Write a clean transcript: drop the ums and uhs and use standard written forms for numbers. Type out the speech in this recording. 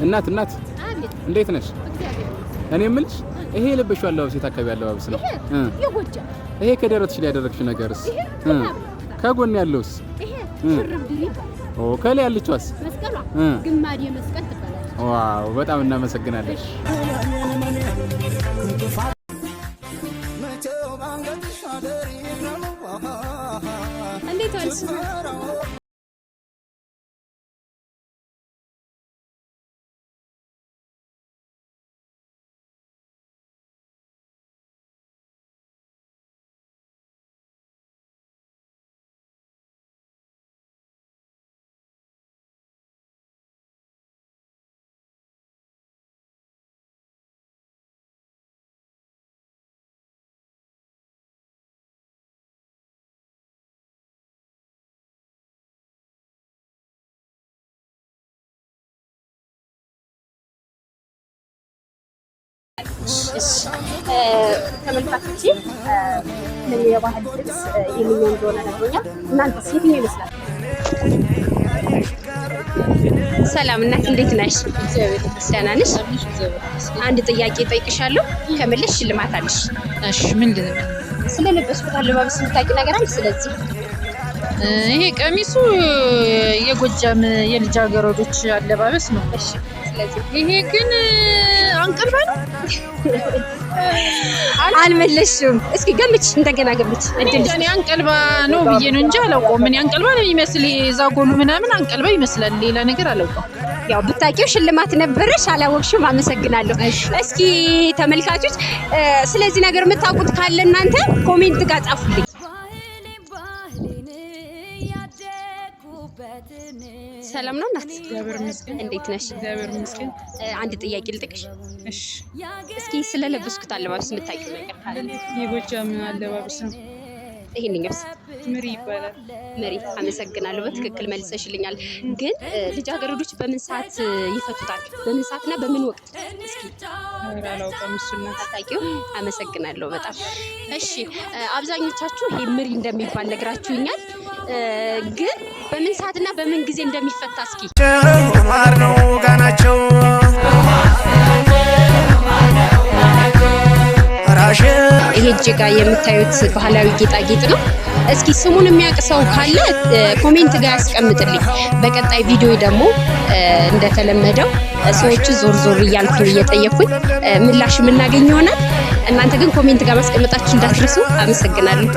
እናት እንዴት ነሽ? እኔ የምልሽ ይሄ የለበሽው አለባበስ የት አካባቢ አለባበስ ነው? የጎጃም። ይሄ ከደረትሽ ላይ ያደረግሽ ነገርስ? ከጎን ያለውስ? ይሄ ሽርብ ድሪብ። ከላይ ያለችዋስ? መስቀሏ ግማዴ መስቀል ትባላለች። ዋው በጣም እናመሰግናለን። እንዴት ዋልሽ? ተመልካቾቼ ምን የባህል ልብስ የሚሆን እንደሆነ ነግሮኛል። እናንተስ የትኛው ይመስላል? ሰላም እናት እንዴት ነሽ? ደህና ነሽ? አንድ ጥያቄ ጠይቅሻለሁ፣ ከመለስሽ ሽልማት አለሽ። እሺ ምንድን ነው? ስለለበስኩት አለባበስ የምታውቂው ነገር አለ? ስለዚህ ይሄ ቀሚሱ የጎጃም የልጃገረዶች አለባበስ ነው። እሺ ስለዚህ ይሄ ግን አንቀልባ ነው። አልመለስሽም። እስኪ ገምች፣ እንደገና ገምች። እኔ አንቀልባ ነው ብዬ ነው እንጂ አላውቀውም። ምን አንቀልባ ነው የሚመስል የዛጎሉ ምናምን አንቀልባ ይመስላል። ሌላ ነገር አላውቀውም። ያው ብታውቂው ሽልማት ነበረሽ፣ አላወቅሽም። አመሰግናለሁ። እስኪ ተመልካቾች ስለዚህ ነገር የምታውቁት ካለ እናንተ ኮሜንት ጋር ጻፉልኝ። ሰላም ነው እናት? እግዚአብሔር ይመስገን። እንዴት ነሽ? እግዚአብሔር ይመስገን። አንድ ጥያቄ ልጠይቅሽ። እሺ እስኪ ስለለበስኩት አለባበስ የምታውቂው ነገር ካለ? የጎጃም አለባበስ ነው። ይሄንኛውስ? ምሪ ይባላል። ምሪ። አመሰግናለሁ። በትክክል መልሰሽልኛል። ግን ልጃገረዶች በምን ሰዓት ይፈቱታል? በምን ሰዓትና በምን ወቅት? እስኪ አላውቅም። እሱን አታውቂው? አመሰግናለሁ በጣም። እሺ አብዛኞቻችሁ ይሄ ምሪ እንደሚባል ነግራችሁኛል። ግን በምን ሰዓትና በምን ጊዜ እንደሚፈታ እስኪ ማር ነው ጋናቸው ይሄ እጅጋ የምታዩት ባህላዊ ጌጣጌጥ ነው። እስኪ ስሙን የሚያውቅ ሰው ካለ ኮሜንት ጋር ያስቀምጥልኝ። በቀጣይ ቪዲዮ ደግሞ እንደተለመደው ሰዎች ዞር እያልኩኝ እየጠየኩኝ ምላሽ የምናገኝ ይሆናል። እናንተ ግን ኮሜንት ጋር ማስቀመጣችሁ እንዳትረሱ። አመሰግናለሁ።